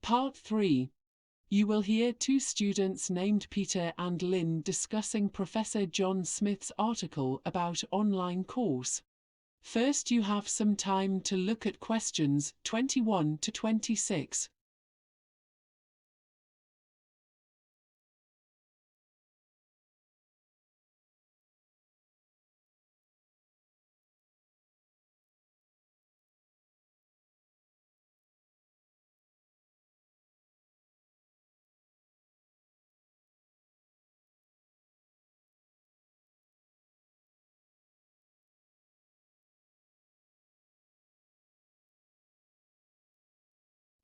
Part 3. You will hear two students named Peter and Lynn discussing Professor John Smith's article about online course. First, you have some time to look at questions 21 to 26.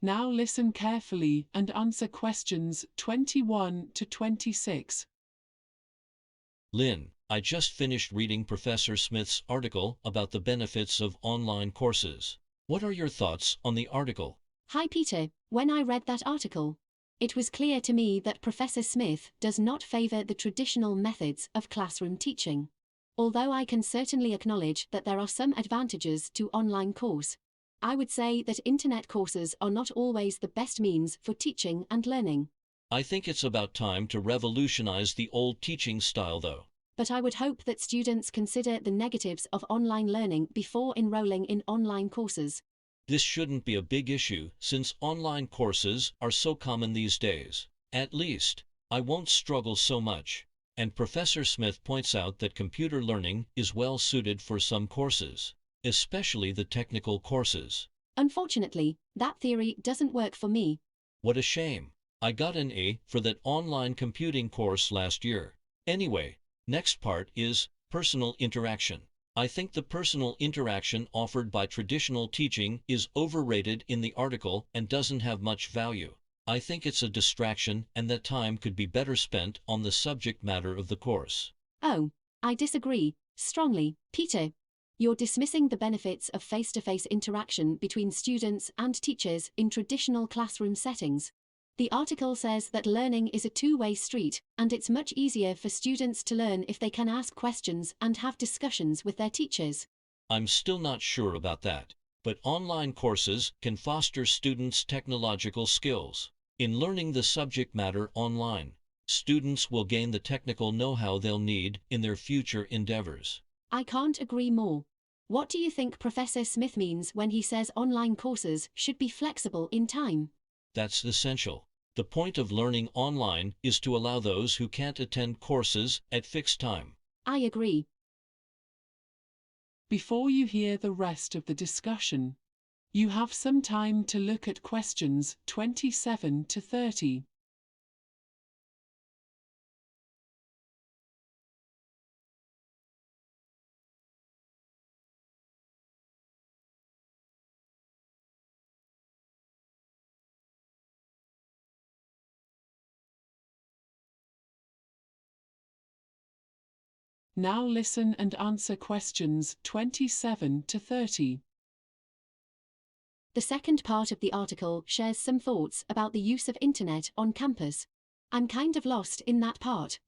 Now listen carefully and answer questions 21 to 26. Lynn, I just finished reading Professor Smith's article about the benefits of online courses. What are your thoughts on the article? Hi Peter, when I read that article, it was clear to me that Professor Smith does not favor the traditional methods of classroom teaching. Although I can certainly acknowledge that there are some advantages to online course, I would say that internet courses are not always the best means for teaching and learning. I think it's about time to revolutionize the old teaching style though. But I would hope that students consider the negatives of online learning before enrolling in online courses. This shouldn't be a big issue since online courses are so common these days. At least, I won't struggle so much. And Professor Smith points out that computer learning is well suited for some courses, especially the technical courses. Unfortunately, that theory doesn't work for me. What a shame. I got an A for that online computing course last year. Anyway, next part is personal interaction. I think the personal interaction offered by traditional teaching is overrated in the article and doesn't have much value. I think it's a distraction and that time could be better spent on the subject matter of the course. Oh, I disagree strongly, Peter. You're dismissing the benefits of face-to-face interaction between students and teachers in traditional classroom settings. The article says that learning is a two-way street, and it's much easier for students to learn if they can ask questions and have discussions with their teachers. I'm still not sure about that, but online courses can foster students' technological skills. In learning the subject matter online, students will gain the technical know-how they'll need in their future endeavors. I can't agree more. What do you think Professor Smith means when he says online courses should be flexible in time? That's essential. The point of learning online is to allow those who can't attend courses at fixed time. I agree. Before you hear the rest of the discussion, you have some time to look at questions 27 to 30. Now listen and answer questions 27 to 30. The second part of the article shares some thoughts about the use of internet on campus. I'm kind of lost in that part.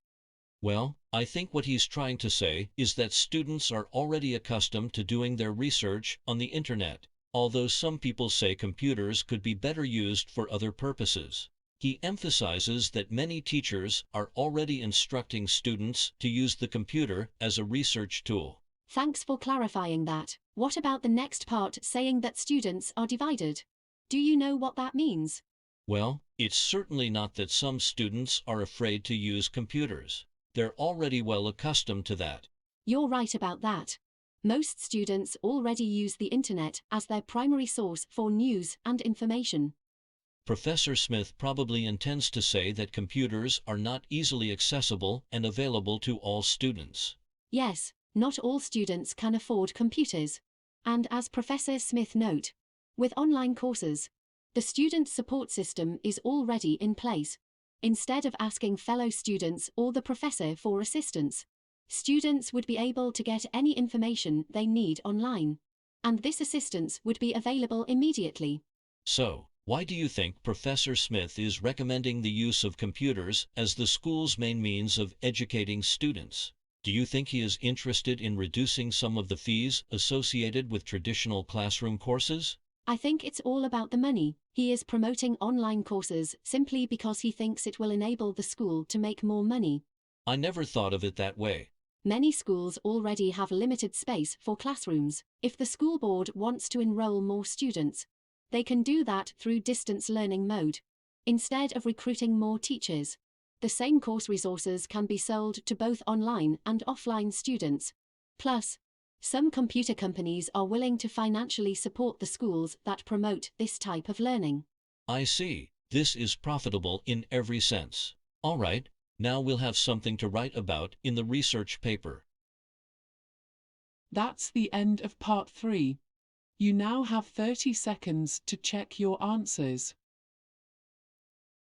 Well, I think what he's trying to say is that students are already accustomed to doing their research on the internet, although some people say computers could be better used for other purposes. He emphasizes that many teachers are already instructing students to use the computer as a research tool. Thanks for clarifying that. What about the next part saying that students are divided? Do you know what that means? Well, it's certainly not that some students are afraid to use computers. They're already well accustomed to that. You're right about that. Most students already use the internet as their primary source for news and information. Professor Smith probably intends to say that computers are not easily accessible and available to all students. Yes, not all students can afford computers. And as Professor Smith note, with online courses, the student support system is already in place. Instead of asking fellow students or the professor for assistance, students would be able to get any information they need online. And this assistance would be available immediately. So, why do you think Professor Smith is recommending the use of computers as the school's main means of educating students? Do you think he is interested in reducing some of the fees associated with traditional classroom courses? I think it's all about the money. He is promoting online courses simply because he thinks it will enable the school to make more money. I never thought of it that way. Many schools already have limited space for classrooms. If the school board wants to enroll more students, they can do that through distance learning mode. Instead of recruiting more teachers, the same course resources can be sold to both online and offline students. Plus, some computer companies are willing to financially support the schools that promote this type of learning. I see. This is profitable in every sense. All right, now we'll have something to write about in the research paper. That's the end of part 3. You now have 30 seconds to check your answers.